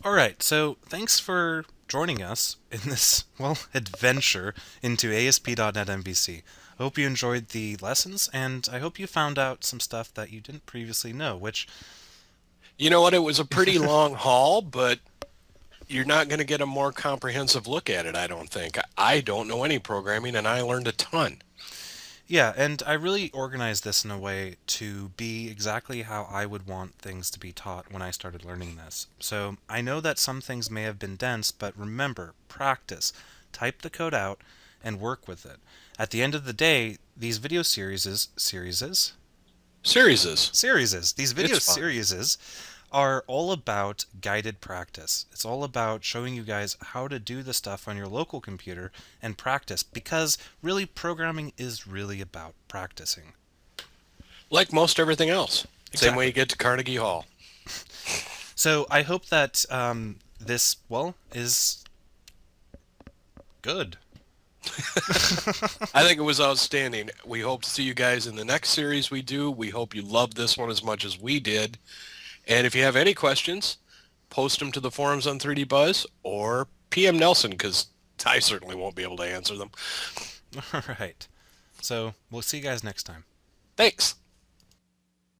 All right, so thanks for joining us in this, well, adventure into ASP.NET MVC. I hope you enjoyed the lessons, and I hope you found out some stuff that you didn't previously know, which, You know what? It was a pretty long haul, but you're not going to get a more comprehensive look at it, I don't think. I don't know any programming, and I learned a ton. yeah, and I really organized this in a way to be exactly how I would want things to be taught when I started learning this. So I know that some things may have been dense, but remember, practice. Type the code out and work with it. At the end of the day, these video Serieses. these video It's fun. series are all about guided practice. It's all about showing you guys how to do the stuff on your local computer and practice because really programming is really about practicing. Like most everything else. Same way you Exactly. get to Carnegie Hall. So I hope that this, well, is good. I think it was outstanding. We hope to see you guys in the next series we do. We hope you loved this one as much as we did. And if you have any questions, post them to the forums on 3D Buzz or PM Nelson, because I certainly won't be able to answer them. All right. So we'll see you guys next time. Thanks.